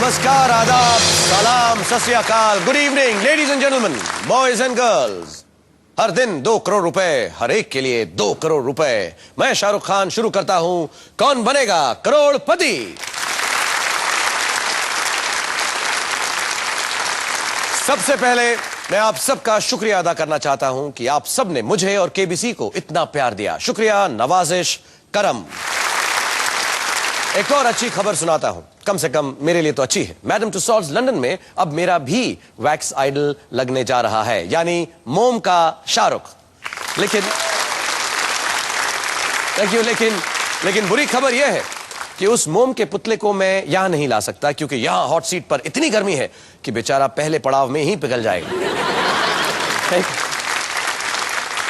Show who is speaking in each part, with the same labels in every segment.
Speaker 1: नमस्कार, आदाब, सलाम, Sat Shri Akal, good evening ladies and gentleman, boys and girls. हर दिन 2 करोड़ रुपए, हर एक के लिए 2 करोड़ रुपए। मैं शाहरुख खान शुरू करता हूं कौन बनेगा करोड़पति। सबसे पहले मैं आप सबका शुक्रिया अदा करना चाहता हूं कि आप सबने मुझे और केबीसी को इतना प्यार दिया। शुक्रिया, नवाजिश, करम। एक और अच्छी खबर सुनाता हूं, कम से कम मेरे लिए तो अच्छी है। मैडम टुसॉल्स लंदन में अब मेरा भी वैक्स आइडल लगने जा रहा है, यानी मोम का शाहरुख। लेकिन बुरी खबर यह है कि उस मोम के पुतले को मैं यहां नहीं ला सकता, क्योंकि यहां हॉट सीट पर इतनी गर्मी है कि बेचारा पहले पड़ाव में ही पिघल जाएगा।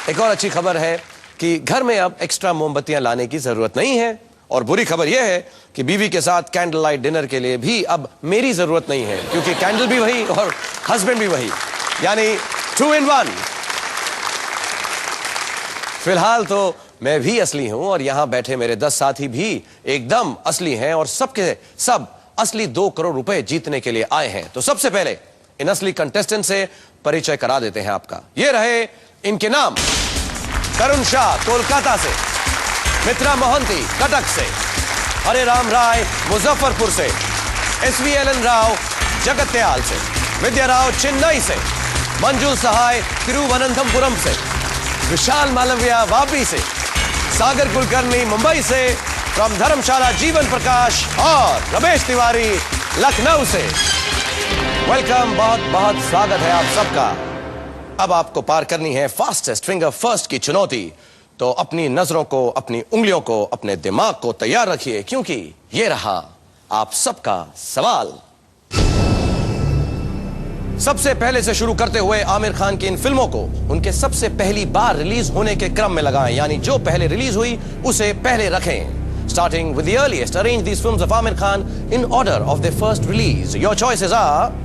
Speaker 1: एक और अच्छी खबर है कि घर में अब एक्स्ट्रा मोमबत्तियां लाने की जरूरत नहीं है। और बुरी खबर यह है कि बीवी के साथ कैंडल लाइट डिनर के लिए भी अब मेरी जरूरत नहीं है, क्योंकि कैंडल भी वही और हस्बैंड भी वही, यानी 2 in 1। फिलहाल तो मैं भी असली हूं और यहां बैठे मेरे 10 साथी भी एकदम असली हैं और सबके सब असली 2 करोड़ रुपए जीतने के लिए आए हैं। तो सबसे पहले इन असली कंटेस्टेंट से परिचय करा देते हैं आपका। ये रहे इनके नाम। करुण शाह कोलकाता से, मित्रा मोहंती कटक से, हरे राम राय मुजफ्फरपुर से, SVLN राव जगत्याल से, विद्या राव चेन्नई से, मंजू सहाय तिरुवनंतपुरम से, विशाल मालविया वापी से, सागर कुलकर्णी मुंबई से, फ्रॉम धर्मशाला जीवन प्रकाश और रमेश तिवारी लखनऊ से। वेलकम, बहुत बहुत स्वागत है आप सबका। अब आपको पार करनी है फास्टेस्ट फिंगर फर्स्ट की चुनौती, तो अपनी नजरों को, अपनी उंगलियों को, अपने दिमाग को तैयार रखिए, क्योंकि ये रहा आप सबका सवाल। सबसे पहले से शुरू करते हुए आमिर खान की इन फिल्मों को उनके सबसे पहली बार रिलीज होने के क्रम में लगाएं, यानी जो पहले रिलीज हुई उसे पहले रखें। Starting with the earliest, arrange these films of Aamir Khan in order of the first release. Your choices are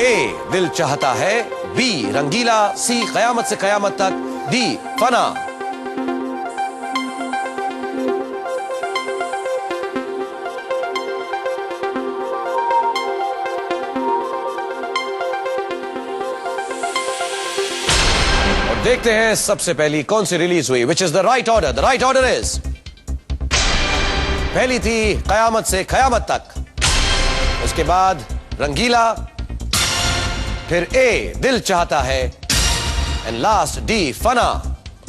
Speaker 1: A Dil Chahta है, B रंगीला, C कयामत से कयामत तक, D फना। और देखते हैं सबसे पहली कौन सी रिलीज हुई। Which is the right order? The right order is, पहली थी कयामत से कयामत तक, उसके बाद रंगीला, फिर A Dil Chahta Hai, and last D Fanaa.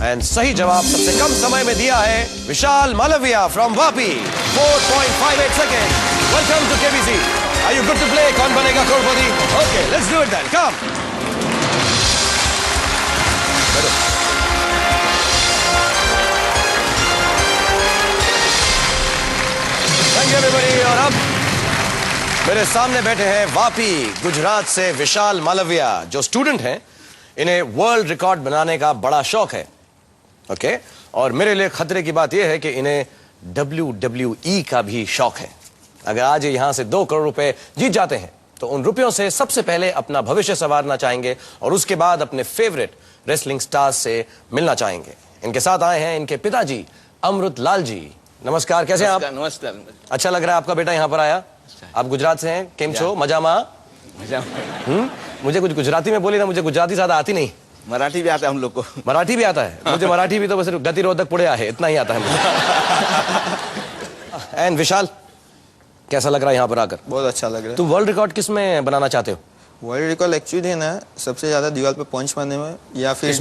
Speaker 1: And सही जवाब सबसे कम समय में दिया है Vishal Malviya from Vapi, 4.58 second. Welcome to KBC. Are you good to play Kaun Banega Crorepati? Okay, let's do it then, come. Thank you everybody. और अब मेरे सामने बैठे हैं वापी गुजरात से विशाल मालविया, जो स्टूडेंट हैं। इन्हें वर्ल्ड रिकॉर्ड बनाने का बड़ा शौक है, ओके। और मेरे लिए खतरे की बात यह है कि इन्हें WWE का भी शौक है। अगर आज यहां से 2 करोड़ रुपए जीत जाते हैं तो उन रुपयों से सबसे पहले अपना भविष्य संवारना चाहेंगे और उसके बाद अपने फेवरेट रेसलिंग स्टार्स से मिलना चाहेंगे। इनके साथ आए हैं इनके पिताजी अमृत लाल जी। नमस्कार, कैसे हैं आप?
Speaker 2: नमस्कार।
Speaker 1: अच्छा लग रहा है आपका बेटा यहाँ पर आया। आप गुजरात से हैं, केम छो? मजा मा? मुझे कुछ गुजराती में बोली ना, मुझे गुजराती ज्यादा आती नहीं।
Speaker 2: मराठी भी आता है हम लोग को।
Speaker 1: मराठी भी आता है मुझे, मराठी भी तो बस गतिरोधक पुड़े आहे, इतना ही आता है मुझे। एंड विशाल, कैसा लग रहा है यहाँ पर आकर?
Speaker 3: बहुत अच्छा लग रहा है।
Speaker 1: तुम वर्ल्ड रिकॉर्ड किस में बनाना चाहते हो?
Speaker 3: वर्ल्ड रिकॉर्ड एक्चुअली है ना, सबसे ज्यादा दीवार पे पंच मारने में, या फिर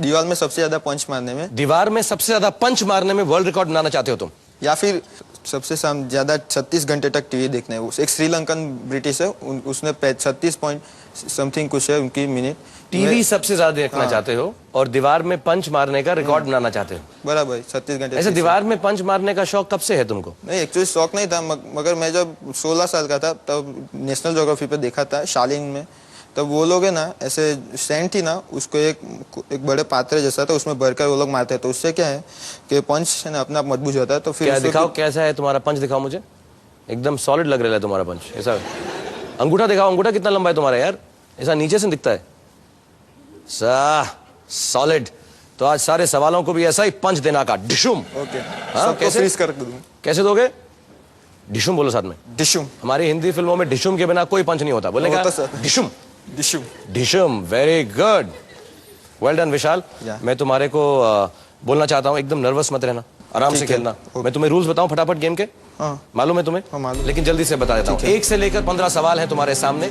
Speaker 3: दीवार में सबसे ज्यादा पंच मारने में।
Speaker 1: दीवार में सबसे ज्यादा पंच मारने में वर्ल्ड रिकॉर्ड बनाना चाहते हो तुम?
Speaker 3: या फिर सबसे ज्यादा 36 घंटे तक टीवी देखने है। एक श्रीलंकन ब्रिटिश है, उसने 36 पॉइंट समथिंग कुछ है उनकी मिनट।
Speaker 1: टीवी सबसे ज्यादा देखना चाहते हो और दीवार में पंच मारने का रिकॉर्ड बनाना चाहते हो?
Speaker 3: बराबर, 36 घंटे।
Speaker 1: ऐसे दीवार में पंच मारने का शौक कब से है तुमको?
Speaker 3: नहीं, एक्चुअली शौक नहीं था, मगर मैं जब 16 साल का था तब नेशनल ज्योग्राफी पे देखा था शालिन में। तब वो लोग है ना, ऐसे सैंड थी ना, उसको एक बड़े पात्र जैसा था, उसमें भरकर वो लोग मारते हैं। तो उससे क्या है कि पंच है ना अपना आप मजबूत होता है। तो फिर
Speaker 1: क्या दिखाओ, कैसा है तुम्हारा पंच? दिखाओ मुझे, एकदम सॉलिड लग रहा है तुम्हारा पंच। ऐसा अंगूठा दिखाओ, अंगूठा कितना लंबा है तुम्हारा यार? ऐसा नीचे से दिखता है, सॉलिड। तो आज सारे सवालों को भी ऐसा ही पंच देना का डिशुम।
Speaker 3: ओके,
Speaker 1: हाँ, कैसे
Speaker 3: फ्रीज कर दूं?
Speaker 1: कैसे दोगे? डिशुम बोलो साथ में।
Speaker 3: डिशुम।
Speaker 1: हमारी हिंदी फिल्मों में डिशुम के बिना कोई पंच नहीं होता, बोलेगा
Speaker 3: होता सर।
Speaker 1: डिशुम।
Speaker 3: डिशुम।
Speaker 1: डिशुम, very good, well done Vishal. मैं तुम्हारे को बोलना चाहता हूँ, एकदम नर्वस मत रहना, आराम से खेलना। मैं तुम्हें रूल्स बताऊं फटाफट गेम के?
Speaker 3: हाँ।
Speaker 1: मालूम है तुम्हें?
Speaker 3: हाँ, मालूम।
Speaker 1: लेकिन जल्दी से बता देता हूँ। 1 से लेकर 15 सवाल हैं तुम्हारे सामने।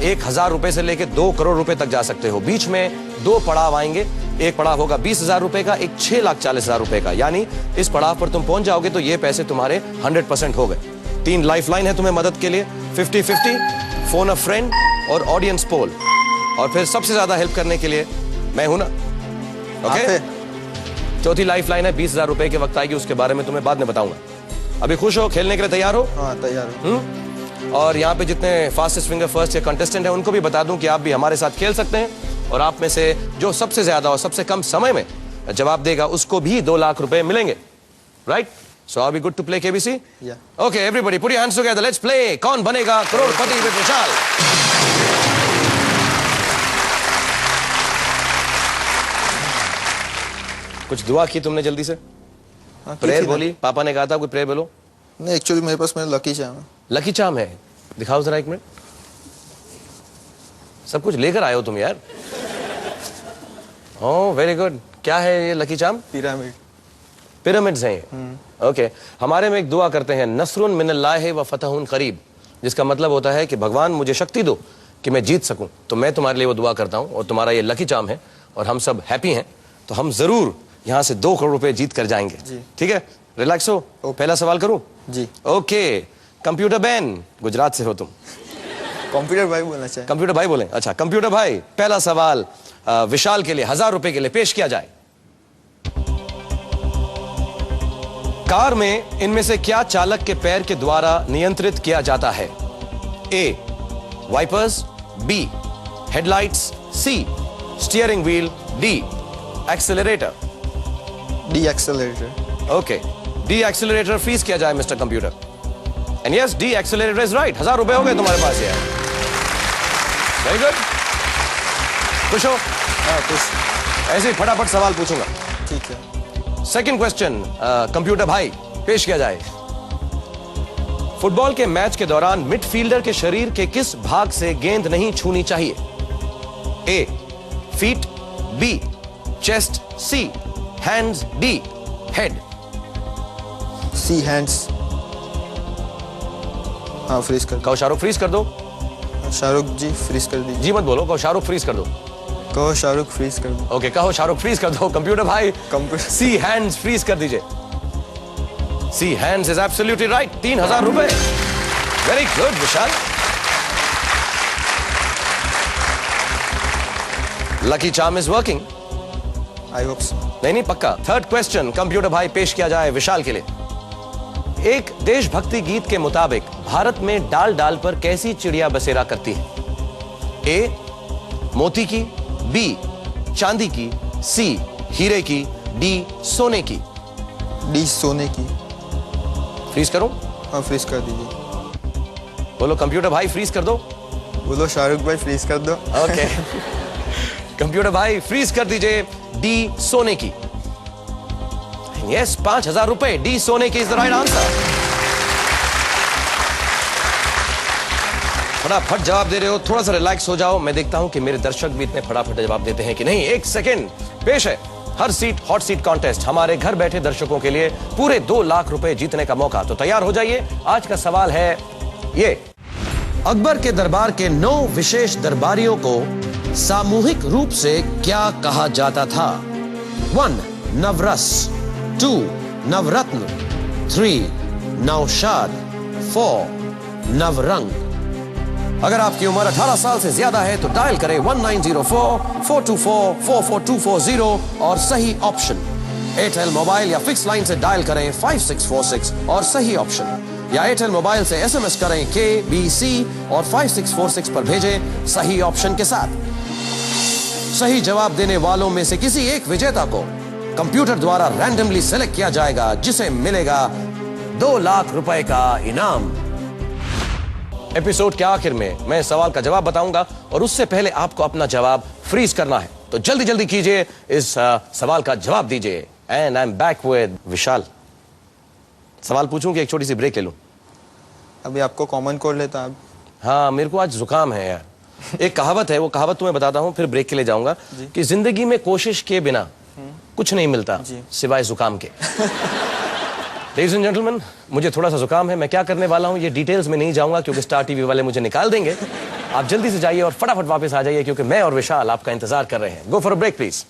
Speaker 1: 1000 रुपए से लेकर 2 करोड़ रुपए तक जा सकते हो। बीच में 2 पड़ाव आएंगे। एक पड़ाव होगा 20,000 रुपए का, एक 6,40,000 रुपए का। यानी इस पड़ाव पर तुम पहुंच जाओगे तो ये पैसे तुम्हारे 100% हो गए। 3 लाइफलाइन है तुम्हें मदद के लिए, 50-50, फोन अ फ्रेंड और ऑडियंस पोल। और फिर सबसे ज्यादा हेल्प करने के लिए मैं हूं ना। ओके, चौथी लाइफलाइन है 20,000 रुपए के वक्त आएगी, उसके बारे में तुम्हें बाद में बताऊंगा। अभी खुश हो, खेलने के लिए तैयार हो?
Speaker 3: हाँ, तैयार हो।
Speaker 1: और यहाँ पे जितने फास्टेस्ट फिंगर फर्स्ट के कंटेस्टेंट हैं उनको भी बता दूं कि आप भी हमारे साथ खेल सकते हैं। और आप में से जो सबसे ज्यादा और सबसे कम समय में जवाब देगा उसको भी 2 लाख रुपए मिलेंगे। Right? So are we good to play KBC? Okay everybody put your hands together, let's play Kaun Banega Crorepati with विशाल। कुछ दुआ की तुमने जल्दी से? प्रेयर बोली? पापा ने कहा था कोई प्रेयर बोलो?
Speaker 3: नहीं, एक्चुअली मेरे पास मेरा लकी चार्म है।
Speaker 1: लकी चार्म है? दिखाओ जरा एक मिनट। सब कुछ लेकर आए हो तुम यार। Oh very good. क्या है ये लकी चार्म?
Speaker 3: पिरामिड।
Speaker 1: पिरामिड्स हैं। ओके, हमारे में एक दुआ करते हैं, नसरुन मिनल्लाहि व फतहुन करीब, जिसका मतलब होता है कि भगवान मुझे शक्ति दो कि मैं जीत सकूं। तो मैं तुम्हारे लिए वो दुआ करता हूं और तुम्हारा ये लकी चार्म है और हम सब हैप्पी हैं, तो हम जरूर यहां से 2 करोड़ रुपए जीत कर जाएंगे। ठीक है, रिलैक्स हो। पहला सवाल करूं?
Speaker 3: जी।
Speaker 1: ओके, कंप्यूटर बैन, गुजरात से हो तुम।
Speaker 3: कंप्यूटर भाई बोलना चाहिए।
Speaker 1: कंप्यूटर भाई बोले? अच्छा कंप्यूटर भाई, पहला सवाल विशाल के लिए 1000 रुपए के लिए पेश किया जाए। कार में इनमें से क्या चालक के पैर के द्वारा नियंत्रित किया जाता है? A wipers, B headlights, C steering wheel, D accelerator.
Speaker 3: D accelerator.
Speaker 1: Okay, D accelerator freeze किया जाए mister computer. And yes, D accelerator is right. 1000 रुपए हो गए तुम्हारे पास यार। Very good. खुश हो?
Speaker 3: हाँ, खुश।
Speaker 1: ऐसे ही फटाफट सवाल पूछूंगा।
Speaker 3: ठीक है।
Speaker 1: सेकंड क्वेश्चन कंप्यूटर भाई पेश किया जाए। फुटबॉल के मैच के दौरान मिडफील्डर के शरीर के किस भाग से गेंद नहीं छूनी चाहिए? ए फीट, बी चेस्ट, सी हैंड्स, डी हेड।
Speaker 3: सी हैंड्स। हाँ, फ्रीज कर।
Speaker 1: कहो शाहरुख फ्रीज कर दो।
Speaker 3: शाहरुख जी फ्रीज कर दीजिए।
Speaker 1: जी मत बोलो, कहो शाहरुख फ्रीज कर दो।
Speaker 3: कहो शाहरुख फ्रीज कर दो।
Speaker 1: ओके, कहो शाहरुख फ्रीज कर दो। कंप्यूटर भाई सी हैंड्स फ्रीज कर दीजिए। सी हैंड्स इज एब्सोल्युटली राइट। 3000 रुपए। Very good Vishal. Lucky charm is working.
Speaker 3: I hope so.
Speaker 1: नहीं पक्का। थर्ड क्वेश्चन कंप्यूटर भाई पेश किया जाए विशाल के लिए। एक देशभक्ति गीत के मुताबिक भारत में डाल डाल पर कैसी चिड़िया बसेरा करती है? ए मोती की, बी चांदी की, सी हीरे की, डी सोने की।
Speaker 3: डी सोने की।
Speaker 1: फ्रीज करूं?
Speaker 3: हाँ, फ्रीज कर दीजिए।
Speaker 1: बोलो कंप्यूटर भाई फ्रीज कर दो।
Speaker 3: बोलो शाहरुख भाई फ्रीज कर दो।
Speaker 1: ओके कंप्यूटर भाई फ्रीज कर दीजिए डी सोने की। यस, 5000 रुपए। डी सोने की इज द राइट आंसर। फटाफट जवाब दे रहे हो, थोड़ा सा रिलैक्स हो जाओ। मैं देखता हूं कि मेरे दर्शक भी इतने फटाफट जवाब देते हैं कि नहीं। 1 सेकेंड। पेश है हर सीट हॉट सीट कॉन्टेस्ट, हमारे घर बैठे दर्शकों के लिए पूरे 2 लाख रुपए जीतने का मौका। तो तैयार हो जाइए। आज का सवाल है ये, अकबर के दरबार के 9 विशेष दरबारियों को सामूहिक रूप से क्या कहा जाता था? 1 नवरस, 2 नवरत्न, 3 नौशाद, 4 नवरंग। अगर आपकी उम्र 18 साल से ज्यादा है तो डायल करें 1904-424-44240 और सही ऑप्शन। एयरटेल मोबाइल या फिक्स लाइन से डायल करें 5646 और सही ऑप्शन, या एयरटेल मोबाइल से एसएमएस करें KBC और 5646 पर भेजें सही ऑप्शन के साथ। सही जवाब देने वालों में से किसी एक विजेता को कंप्यूटर द्वारा रैंडमली सेलेक्ट किया जाएगा, जिसे मिलेगा 2 लाख रुपए का इनाम। एपिसोड के आखिर में मैं सवाल का जवाब बताऊंगा और उससे पहले आपको अपना जवाब फ्रीज करना है, तो जल्दी जल्दी कीजिए, इस सवाल का जवाब दीजिए। And I am back with Vishal. सवाल पूछूं कि एक छोटी सी ब्रेक ले लूं?
Speaker 3: अभी आपको कॉमन कोल्ड लेता आप।
Speaker 1: हाँ, मेरे को आज जुकाम है यार। एक कहावत है, वो कहावत तुम्हें बताता हूँ, फिर ब्रेक के लिए जाऊंगा कि जिंदगी में कोशिश के बिना कुछ नहीं मिलता सिवाय जुकाम के। लेडीज एंड जेंटलमैन, मुझे थोड़ा सा जुकाम है, मैं क्या करने वाला हूँ ये डिटेल्स में नहीं जाऊंगा क्योंकि स्टार टीवी वाले मुझे निकाल देंगे। आप जल्दी से जाइए और फटाफट वापस आ जाइए क्योंकि मैं और विशाल आपका इंतजार कर रहे हैं। Go for a break please.